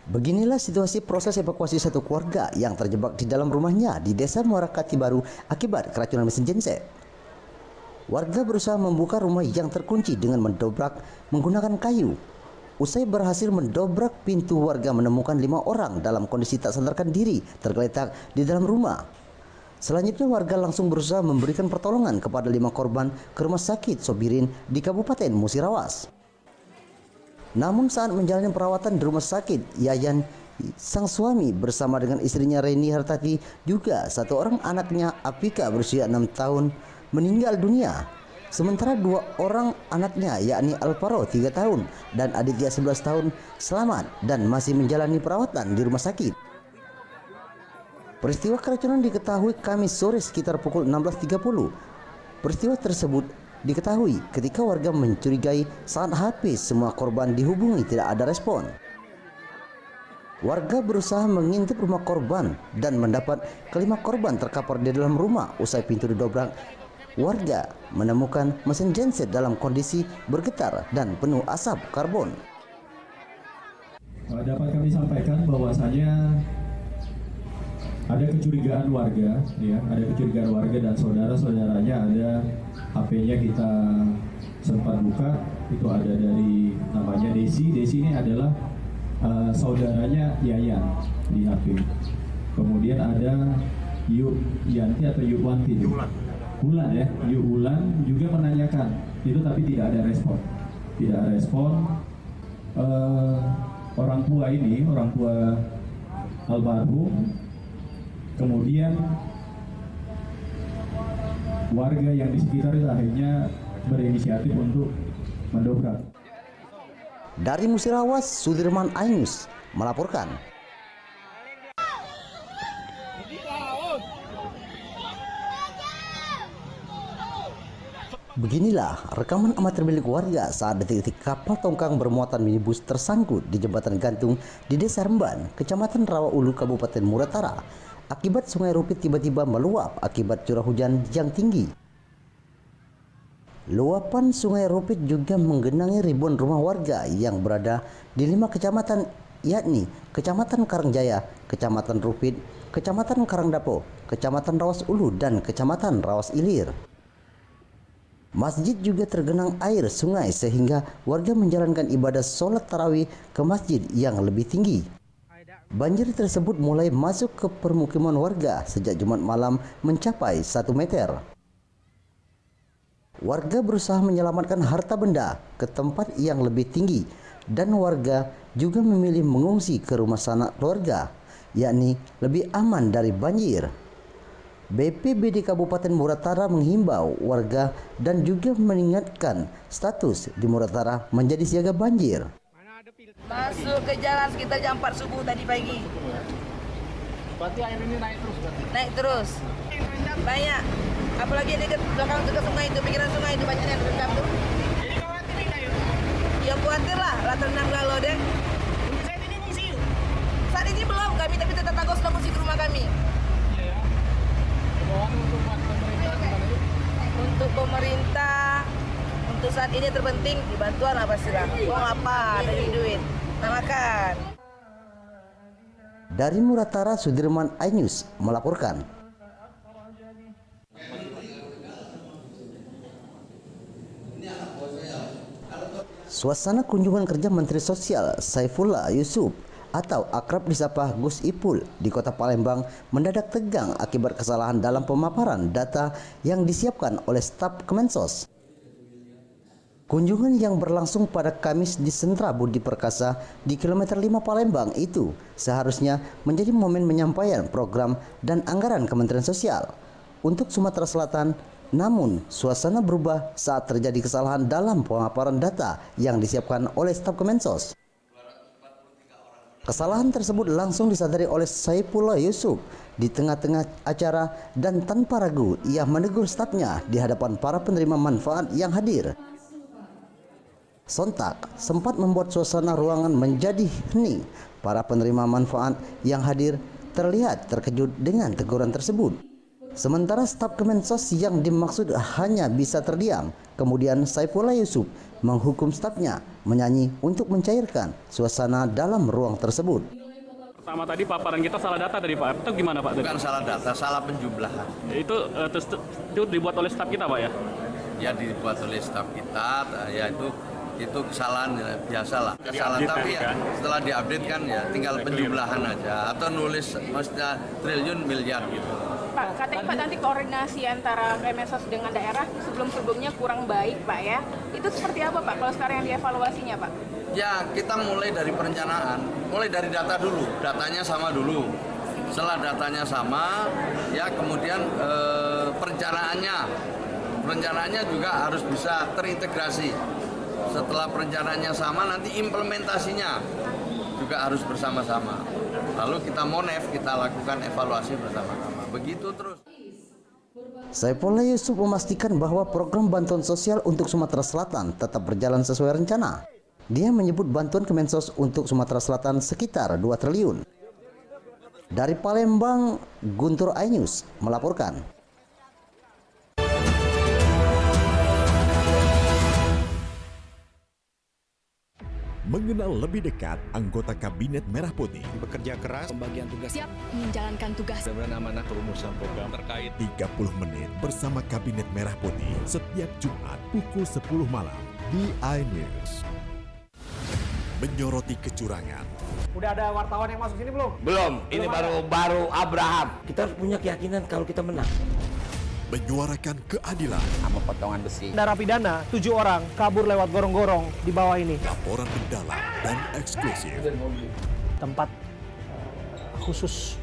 Beginilah situasi proses evakuasi satu keluarga yang terjebak di dalam rumahnya di Desa Muara Kati Baru akibat keracunan mesin genset. Warga berusaha membuka rumah yang terkunci dengan mendobrak menggunakan kayu. Usai berhasil mendobrak pintu, warga menemukan 5 orang dalam kondisi tak sadarkan diri tergeletak di dalam rumah. Selanjutnya warga langsung berusaha memberikan pertolongan kepada 5 korban ke rumah sakit Sobirin di Kabupaten Musirawas. Namun saat menjalani perawatan di rumah sakit, Yayan sang suami bersama dengan istrinya Reni Hartati juga 1 orang anaknya Apika berusia 6 tahun meninggal dunia. Sementara 2 orang anaknya yakni Alvaro 3 tahun dan Aditya 11 tahun selamat dan masih menjalani perawatan di rumah sakit. Peristiwa keracunan diketahui Kamis sore sekitar pukul 16.30. Peristiwa tersebut diketahui ketika warga mencurigai saat HP semua korban dihubungi tidak ada respon. Warga berusaha mengintip rumah korban dan mendapat kelima korban terkapar di dalam rumah. Usai pintu didobrak, warga menemukan mesin genset dalam kondisi bergetar dan penuh asap karbon. Dapat kami sampaikan bahwasanya ada kecurigaan warga, dan saudara-saudaranya ada HP-nya kita sempat buka, itu ada dari namanya Desi. Desi ini adalah saudaranya Yayan di HP. Kemudian ada Yu Yanti atau Yu Wanti. Ulan ya, Yu Ulan juga menanyakan itu tapi tidak ada respon. Tidak ada respon. Orang tua almarhum. Kemudian warga yang di sekitar itu akhirnya berinisiatif untuk mendobrak. Dari Musirawas, Sudirman Ainus melaporkan. Beginilah rekaman amatir milik warga saat detik-detik kapal tongkang bermuatan minibus tersangkut di jembatan gantung di Desa Remban, Kecamatan Rawaulu, Kabupaten Muratara. Akibat Sungai Rupit tiba-tiba meluap akibat curah hujan yang tinggi. Luapan Sungai Rupit juga menggenangi ribuan rumah warga yang berada di 5 kecamatan, yakni Kecamatan Karangjaya, Kecamatan Rupit, Kecamatan Karangdapo, Kecamatan Rawas Ulu, dan Kecamatan Rawas Ilir. Masjid juga tergenang air sungai sehingga warga menjalankan ibadah sholat tarawih ke masjid yang lebih tinggi. Banjir tersebut mulai masuk ke permukiman warga sejak Jumat malam mencapai 1 meter. Warga berusaha menyelamatkan harta benda ke tempat yang lebih tinggi dan warga juga memilih mengungsi ke rumah sanak keluarga, yakni lebih aman dari banjir. BPBD Kabupaten Muratara menghimbau warga dan juga mengingatkan status di Muratara menjadi siaga banjir. Masuk ke jalan sekitar jam 4 subuh tadi pagi. Berarti air ini naik terus kan? Naik terus. Banyak. Apalagi dekat belakang dekat sungai itu, pikiran sungai itu banyak yang terendam tuh. Jadi khawatir nih kayu? Ya khawatir lah terendam galau deh. Saat ini ngungsi yuk? Saat ini belum kami, tapi tetap takut sudah ngungsi ke rumah kami. Iya ya. Himbauan untuk pemerintah gimana yuk? Untuk pemerintah, untuk saat ini terpenting dibantuan apa sih lah. Uang apa, dari duit. Kita makan. Dari Muratara, Sudirman Ainus melaporkan. Suasana kunjungan kerja Menteri Sosial Saifullah Yusuf atau akrab disapa Gus Ipul di Kota Palembang mendadak tegang akibat kesalahan dalam pemaparan data yang disiapkan oleh staf Kemensos. Kunjungan yang berlangsung pada Kamis di Sentra Budi Perkasa di kilometer 5 Palembang itu seharusnya menjadi momen penyampaian program dan anggaran Kementerian Sosial untuk Sumatera Selatan. Namun, suasana berubah saat terjadi kesalahan dalam pemaparan data yang disiapkan oleh staf Kemensos. Kesalahan tersebut langsung disadari oleh Saifullah Yusuf di tengah-tengah acara dan tanpa ragu ia menegur stafnya di hadapan para penerima manfaat yang hadir. Sontak sempat membuat suasana ruangan menjadi hening. Para penerima manfaat yang hadir terlihat terkejut dengan teguran tersebut. Sementara staf Kemensos yang dimaksud hanya bisa terdiam Kemudian Saifullah Yusuf menghukum stafnya menyanyi untuk mencairkan suasana dalam ruang tersebut. Pertama tadi paparan kita salah data tadi Pak, itu gimana Pak? Bukan salah data, salah penjumlahan. Itu dibuat oleh staf kita Pak ya? Ya dibuat oleh staf kita, ya itu kesalahan ya, biasalah. Kesalahan tapi ya setelah diupdate kan ya tinggal penjumlahan aja atau nulis maksudnya triliun miliar gitu. Pak, katanya Pak nanti koordinasi antara Kemensos dengan daerah sebelum-sebelumnya kurang baik Pak ya. Itu seperti apa Pak kalau sekarang yang dievaluasinya Pak? Ya kita mulai dari perencanaan, mulai dari data dulu, datanya sama dulu. Setelah datanya sama, ya kemudian perencanaannya juga harus bisa terintegrasi. Setelah perencanaannya sama, nanti implementasinya juga harus bersama-sama. Lalu kita monef, kita lakukan evaluasi bersama-sama. Begitu terus. Saifullah Yusuf memastikan bahwa program bantuan sosial untuk Sumatera Selatan tetap berjalan sesuai rencana. Dia menyebut bantuan Kemensos untuk Sumatera Selatan sekitar 2 triliun. Dari Palembang, Guntur iNews melaporkan. Mengenal lebih dekat anggota Kabinet Merah Putih. Bekerja keras, pembagian tugas, siap menjalankan tugas. dan amanah perumusan program terkait 30 menit bersama Kabinet Merah Putih setiap Jumat pukul 10 malam di iNews. Menyoroti kecurangan. Udah ada wartawan yang masuk sini belum? Belum, ini baru Abraham. Kita harus punya keyakinan kalau kita menang. Menyuarakan keadilan. Sama potongan besi. Narapidana 7 orang kabur lewat gorong-gorong di bawah ini. Laporan mendalam dan eksklusif. Tempat khusus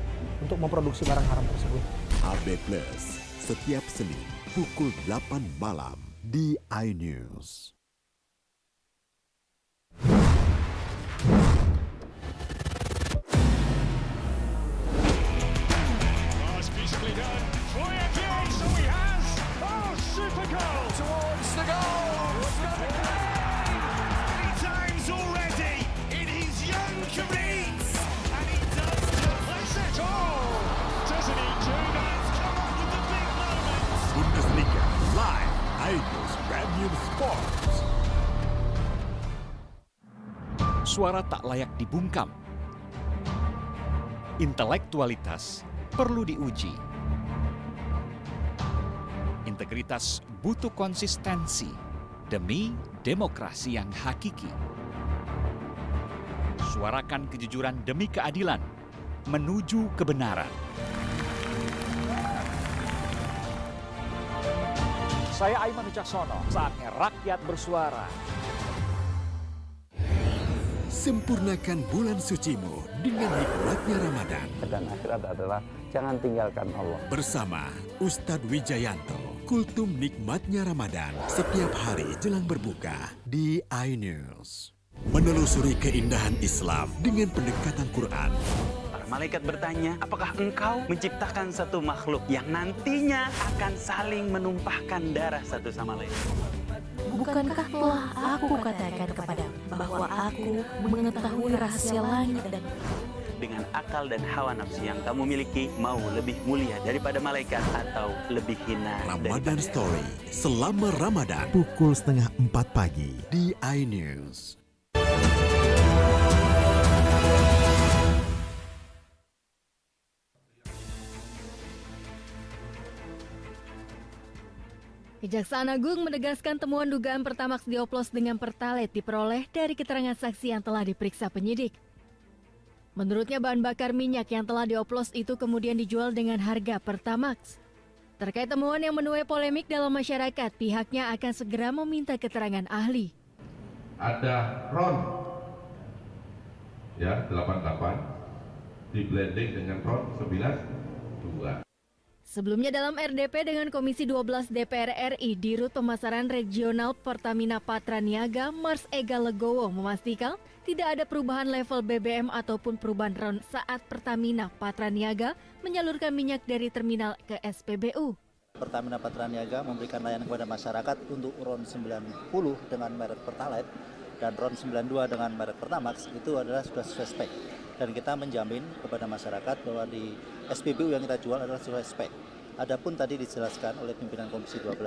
untuk memproduksi barang haram tersebut. AB Plus setiap Senin pukul 8 malam di iNews. Bundesliga live iNews Premium Sports. Suara tak layak dibungkam. Intelektualitas perlu diuji. Integritas butuh konsistensi demi demokrasi yang hakiki. Suarakan kejujuran demi keadilan menuju kebenaran. Saya Aiman Wicaksono, saatnya rakyat bersuara. Sempurnakan bulan sucimu dengan nikmatnya Ramadan. Dan akhirat adalah jangan tinggalkan Allah. Bersama Ustadz Wijayanto, kultum nikmatnya Ramadan setiap hari jelang berbuka di iNews. Menelusuri keindahan Islam dengan pendekatan Quran. Para malaikat bertanya, apakah engkau menciptakan satu makhluk yang nantinya akan saling menumpahkan darah satu sama lain? Bukankah telah aku katakan kepadamu bahwa aku mengetahui rahasia langit dan dengan akal dan hawa nafsu yang kamu miliki, mau lebih mulia daripada malaikat atau lebih hina Ramadan Story selama Ramadan pukul 3:30 pagi di iNews. Kejaksaan Agung menegaskan temuan dugaan Pertamax dioplos dengan Pertalite diperoleh dari keterangan saksi yang telah diperiksa penyidik. Menurutnya bahan bakar minyak yang telah dioplos itu kemudian dijual dengan harga Pertamax. Terkait temuan yang menuai polemik dalam masyarakat, pihaknya akan segera meminta keterangan ahli. Ada RON ya 88 di blending dengan RON 19 2. Sebelumnya dalam RDP dengan Komisi 12 DPR RI, Dirut Pemasaran Regional Pertamina Patra Niaga, Mars Ega Legowo memastikan tidak ada perubahan level BBM ataupun perubahan RON saat Pertamina Patra Niaga menyalurkan minyak dari terminal ke SPBU. Pertamina Patra Niaga memberikan layanan kepada masyarakat untuk RON 90 dengan merek Pertalite dan RON 92 dengan merek Pertamax itu adalah sudah sesuai spek. Dan kita menjamin kepada masyarakat bahwa di SPBU yang kita jual adalah sesuai spek. Adapun tadi dijelaskan oleh pimpinan Komisi 12,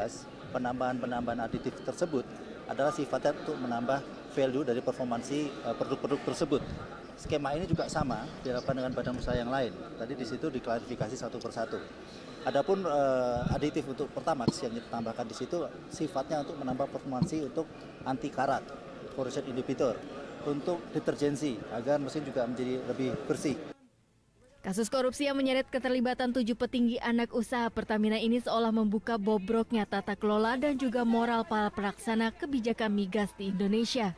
penambahan-penambahan aditif tersebut adalah sifatnya untuk menambah value dari performansi produk-produk tersebut. Skema ini juga sama dilakukan dengan badan usaha yang lain. Tadi di situ diklarifikasi satu persatu. Adapun aditif untuk Pertamax yang ditambahkan di situ sifatnya untuk menambah performansi untuk anti karat, corrosion inhibitor, untuk deterjensi agar mesin juga menjadi lebih bersih. Kasus korupsi yang menyeret keterlibatan 7 petinggi anak usaha Pertamina ini seolah membuka bobroknya tata kelola dan juga moral para pelaksana kebijakan migas di Indonesia.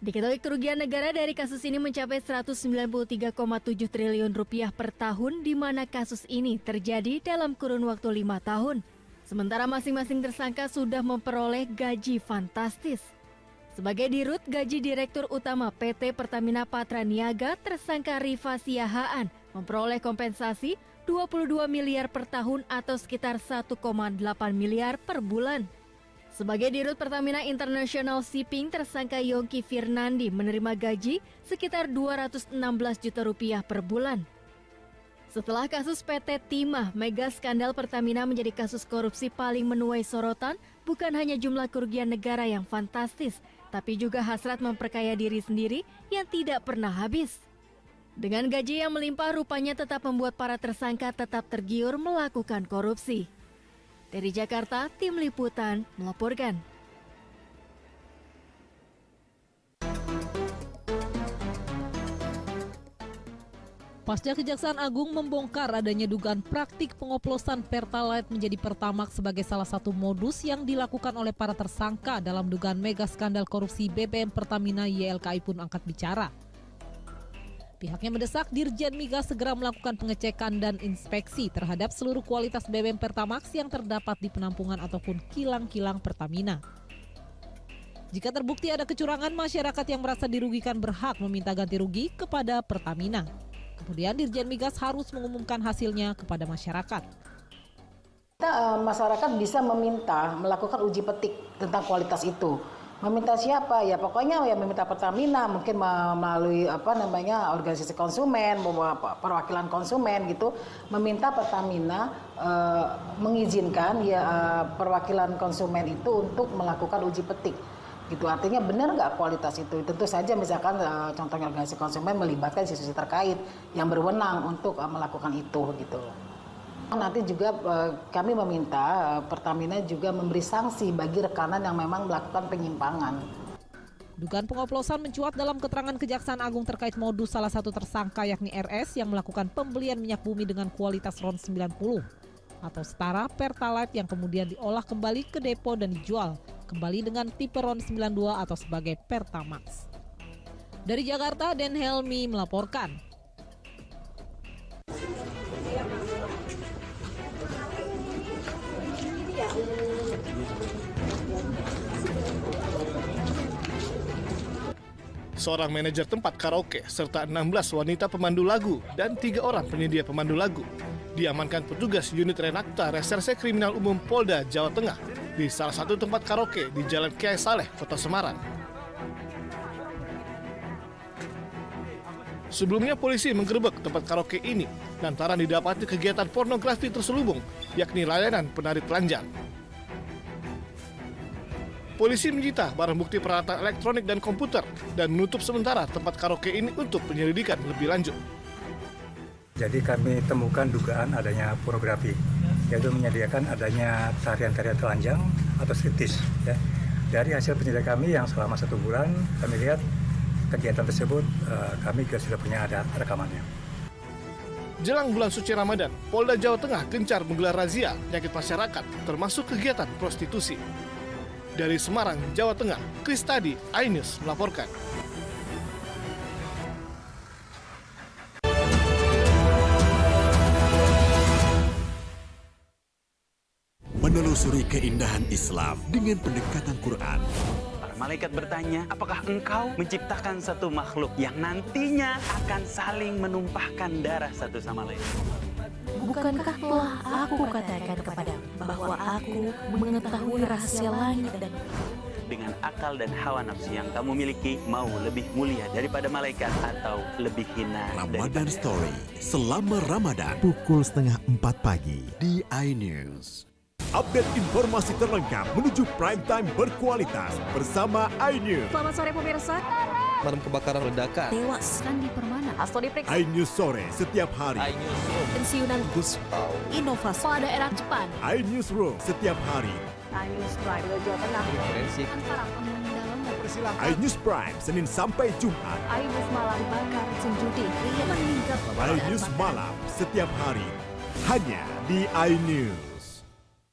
Diketahui kerugian negara dari kasus ini mencapai 193,7 triliun rupiah per tahun, di mana kasus ini terjadi dalam kurun waktu 5 tahun. Sementara masing-masing tersangka sudah memperoleh gaji fantastis. Sebagai dirut gaji Direktur Utama PT Pertamina Patraniaga, tersangka Rifa Siahaan memperoleh kompensasi 22 miliar per tahun atau sekitar 1,8 miliar per bulan. Sebagai dirut Pertamina International Shipping, tersangka Yongki Firnandi menerima gaji sekitar 216 juta rupiah per bulan. Setelah kasus PT Timah, mega skandal Pertamina menjadi kasus korupsi paling menuai sorotan, bukan hanya jumlah kerugian negara yang fantastis, tapi juga hasrat memperkaya diri sendiri yang tidak pernah habis. Dengan gaji yang melimpah, rupanya tetap membuat para tersangka tetap tergiur melakukan korupsi. Dari Jakarta, Tim Liputan melaporkan. Pasca Kejaksaan Agung membongkar adanya dugaan praktik pengoplosan Pertalite menjadi Pertamax sebagai salah satu modus yang dilakukan oleh para tersangka dalam dugaan mega skandal korupsi BBM Pertamina, YLKI pun angkat bicara. Pihaknya mendesak Dirjen Migas segera melakukan pengecekan dan inspeksi terhadap seluruh kualitas BBM Pertamax yang terdapat di penampungan ataupun kilang-kilang Pertamina. Jika terbukti ada kecurangan, masyarakat yang merasa dirugikan berhak meminta ganti rugi kepada Pertamina. Kemudian Dirjen Migas harus mengumumkan hasilnya kepada masyarakat. Masyarakat bisa meminta melakukan uji petik tentang kualitas itu. Meminta siapa? Ya pokoknya ya meminta Pertamina, mungkin melalui organisasi konsumen, perwakilan konsumen gitu, meminta Pertamina mengizinkan perwakilan konsumen itu untuk melakukan uji petik. Gitu, artinya benar nggak kualitas itu? Tentu saja misalkan contohnya organisasi konsumen melibatkan institusi terkait yang berwenang untuk melakukan itu gitu. Nanti juga kami meminta Pertamina juga memberi sanksi bagi rekanan yang memang melakukan penyimpangan. Dugaan pengoplosan mencuat dalam keterangan Kejaksaan Agung terkait modus salah satu tersangka yakni RS yang melakukan pembelian minyak bumi dengan kualitas RON 90 atau setara Pertalite yang kemudian diolah kembali ke depo dan dijual kembali dengan tipe RON 92 atau sebagai Pertamax. Dari Jakarta, Den Helmi melaporkan. Seorang manajer tempat karaoke serta 16 wanita pemandu lagu dan 3 orang penyedia pemandu lagu diamankan petugas unit Renakta Reserse Kriminal Umum Polda Jawa Tengah di salah satu tempat karaoke di Jalan Kiai Saleh, Kota Semarang. Sebelumnya polisi menggerebek tempat karaoke ini lantaran didapati kegiatan pornografi terselubung, yakni layanan penari telanjang. Polisi menyita barang bukti peralatan elektronik dan komputer dan menutup sementara tempat karaoke ini untuk penyelidikan lebih lanjut. Jadi kami temukan dugaan adanya pornografi, yaitu menyediakan adanya tarian-tarian telanjang atau striptease. Ya. Dari hasil penyelidikan kami yang selama 1 bulan, kami lihat kegiatan tersebut kami juga sudah punya ada rekamannya. Jelang bulan suci Ramadan, Polda Jawa Tengah gencar menggelar razia penyakit masyarakat, termasuk kegiatan prostitusi. Dari Semarang, Jawa Tengah, Kristadi, iNews melaporkan. Menelusuri keindahan Islam dengan pendekatan Quran. Para malaikat bertanya, apakah engkau menciptakan satu makhluk yang nantinya akan saling menumpahkan darah satu sama lain? Bukankah telah aku katakan kepadamu bahwa aku mengetahui rahasia langit dan dengan akal dan hawa nafsu yang kamu miliki mau lebih mulia daripada malaikat atau lebih hina Ramadan Story selama Ramadan pukul 3:30 pagi di iNews. Update informasi terlengkap menuju prime time berkualitas bersama iNews. Selamat sore pemirsa. Pemadam kebakaran ledakan. Tewas Randi Permana. Hasto diperiksa. iNews sore setiap hari. iNews Room. Pensiunan Gus Pau. inovasi pada era Jepang. iNews Room setiap hari. iNews Prime Jawa Tengah. Forensik. Para pengunjung dalam mempersilahkan. iNews Prime Senin sampai Jumat. iNews Malam bakar senjudi meningkat. iNews Malam setiap hari hanya di iNews.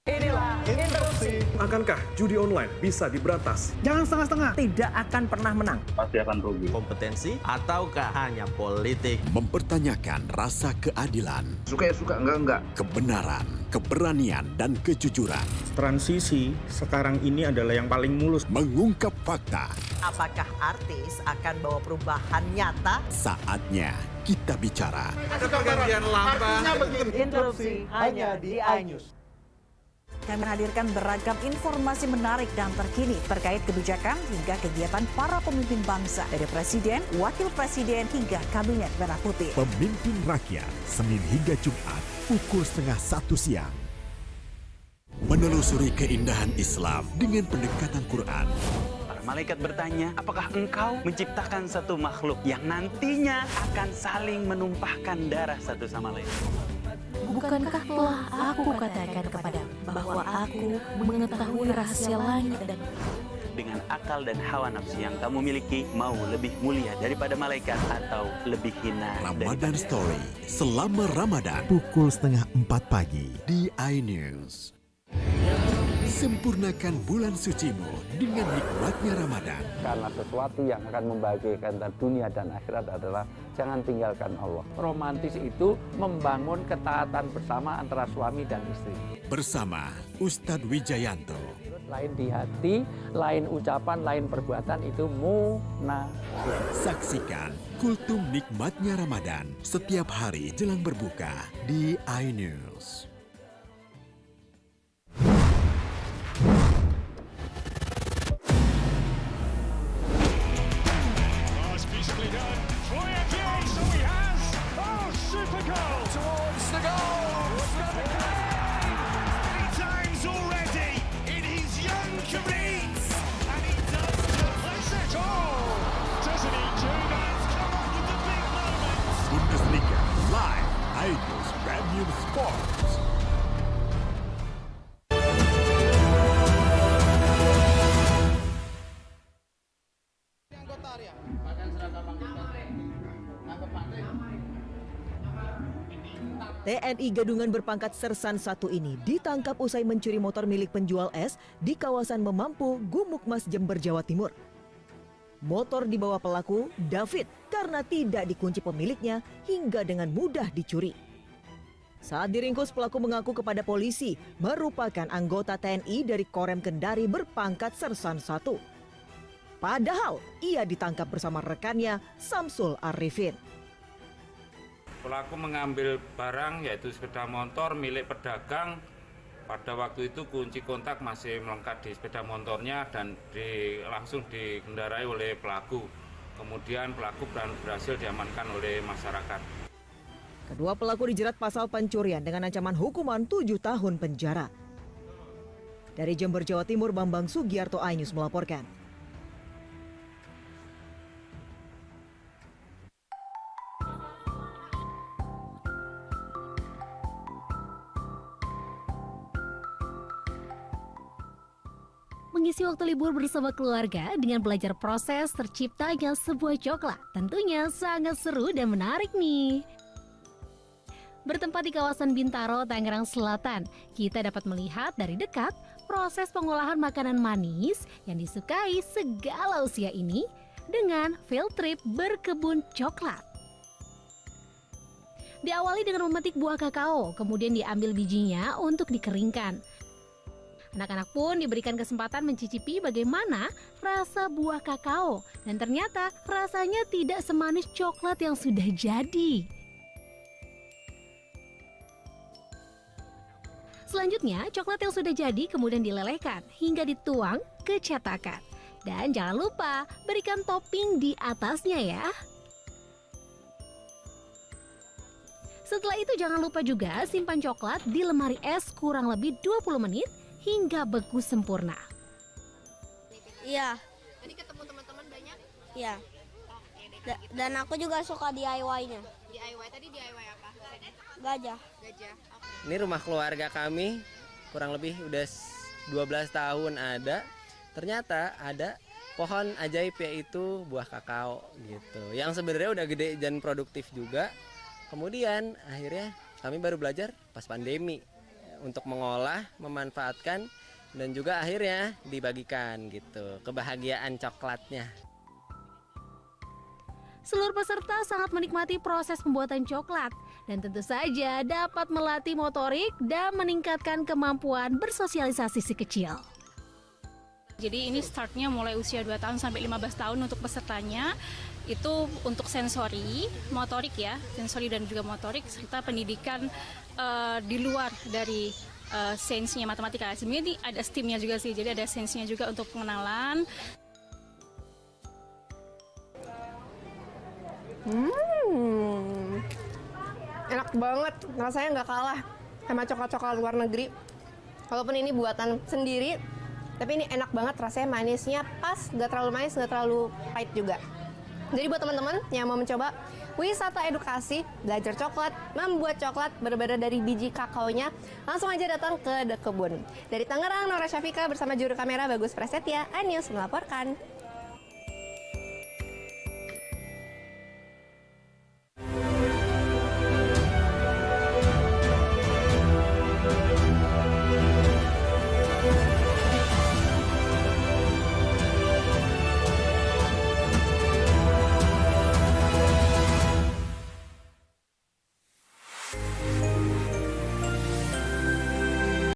Inilah Interupsi. Akankah judi online bisa diberantas? Jangan setengah-setengah. Tidak akan pernah menang. Pasti akan rugi. Kompetensi ataukah hanya politik? Mempertanyakan rasa keadilan. Suka ya suka, enggak. Kebenaran, keberanian, dan kejujuran. Transisi sekarang ini adalah yang paling mulus. Mengungkap fakta. Apakah artis akan bawa perubahan nyata? Saatnya kita bicara. Ada pergantian lamba. Interupsi hanya di iNews. Kami menghadirkan beragam informasi menarik dan terkini terkait kebijakan hingga kegiatan para pemimpin bangsa dari presiden, wakil presiden hingga kabinet merah putih. Pemimpin rakyat, Senin hingga Jumat, pukul 12:30 siang. Menelusuri keindahan Islam dengan pendekatan Quran. Para malaikat bertanya, apakah engkau menciptakan satu makhluk yang nantinya akan saling menumpahkan darah satu sama lain? Bukankah telah aku katakan kepadamu bahwa aku mengetahui rahasia langit dan dengan akal dan hawa nafsu yang kamu miliki mau lebih mulia daripada malaikat atau lebih hina Ramadan Story selama Ramadan pukul 3:30 pagi di iNews. Sempurnakan bulan sucimu dengan nikmatnya Ramadan. Karena sesuatu yang akan membahagiakan dunia dan akhirat adalah jangan tinggalkan Allah. Romantis itu membangun ketaatan bersama antara suami dan istri. Bersama Ustadz Wijayanto. Lain di hati, lain ucapan, lain perbuatan itu munafik. Saksikan Kultum Nikmatnya Ramadan setiap hari jelang berbuka di iNews. Bundesliga live iNews Premium Sports. TNI Gadungan berpangkat Sersan 1 ini ditangkap usai mencuri motor milik penjual es di kawasan Memampu, Gumukmas, Jember, Jawa Timur. Motor dibawa pelaku, David, karena tidak dikunci pemiliknya hingga dengan mudah dicuri. Saat diringkus, pelaku mengaku kepada polisi merupakan anggota TNI dari Korem Kendari berpangkat Sersan 1. Padahal ia ditangkap bersama rekannya Samsul Arifin. Pelaku mengambil barang yaitu sepeda motor milik pedagang. Pada waktu itu kunci kontak masih melekat di sepeda motornya dan langsung dikendarai oleh pelaku. Kemudian pelaku berhasil diamankan oleh masyarakat. Kedua pelaku dijerat pasal pencurian dengan ancaman hukuman 7 tahun penjara. Dari Jember, Jawa Timur, Bambang Sugiarto, iNews melaporkan. Mengisi waktu libur bersama keluarga dengan belajar proses terciptanya sebuah coklat tentunya sangat seru dan menarik nih. Bertempat di kawasan Bintaro, Tangerang Selatan, kita dapat melihat dari dekat proses pengolahan makanan manis yang disukai segala usia ini dengan field trip berkebun coklat. Diawali dengan memetik buah kakao, kemudian diambil bijinya untuk dikeringkan. Anak-anak pun diberikan kesempatan mencicipi bagaimana rasa buah kakao dan ternyata rasanya tidak semanis coklat yang sudah jadi. Selanjutnya, coklat yang sudah jadi kemudian dilelehkan hingga dituang ke cetakan. Dan jangan lupa berikan topping di atasnya ya. Setelah itu jangan lupa juga simpan coklat di lemari es kurang lebih 20 menit hingga beku sempurna. Iya. Tadi ketemu teman-teman banyak? Iya. Dan aku juga suka DIY-nya. DIY tadi DIY apa? Gajah. Gajah. Ini rumah keluarga kami, kurang lebih udah 12 tahun ada. Ternyata ada pohon ajaib yaitu buah kakao gitu. Yang sebenarnya udah gede dan produktif juga. Kemudian akhirnya kami baru belajar pas pandemi untuk mengolah, memanfaatkan dan juga akhirnya dibagikan gitu. Kebahagiaan coklatnya. Seluruh peserta sangat menikmati proses pembuatan coklat dan tentu saja dapat melatih motorik dan meningkatkan kemampuan bersosialisasi si kecil. Jadi ini startnya mulai usia 2 tahun sampai 15 tahun untuk pesertanya. Itu untuk sensori, motorik ya, sensori dan juga motorik serta pendidikan di luar dari sainsnya matematika. Sebenarnya ini ada STEM-nya juga sih, jadi ada sainsnya juga untuk pengenalan. Enak banget, rasanya nggak kalah sama coklat-coklat luar negeri. Walaupun ini buatan sendiri, tapi ini enak banget, rasanya manisnya pas, nggak terlalu manis, nggak terlalu pahit juga. Jadi buat teman-teman yang mau mencoba wisata edukasi, belajar coklat, membuat coklat berbeda dari biji kakaonya, langsung aja datang ke The Kebun. Dari Tangerang, Nora Syafika bersama juru kamera Bagus Prasetya, iNews melaporkan.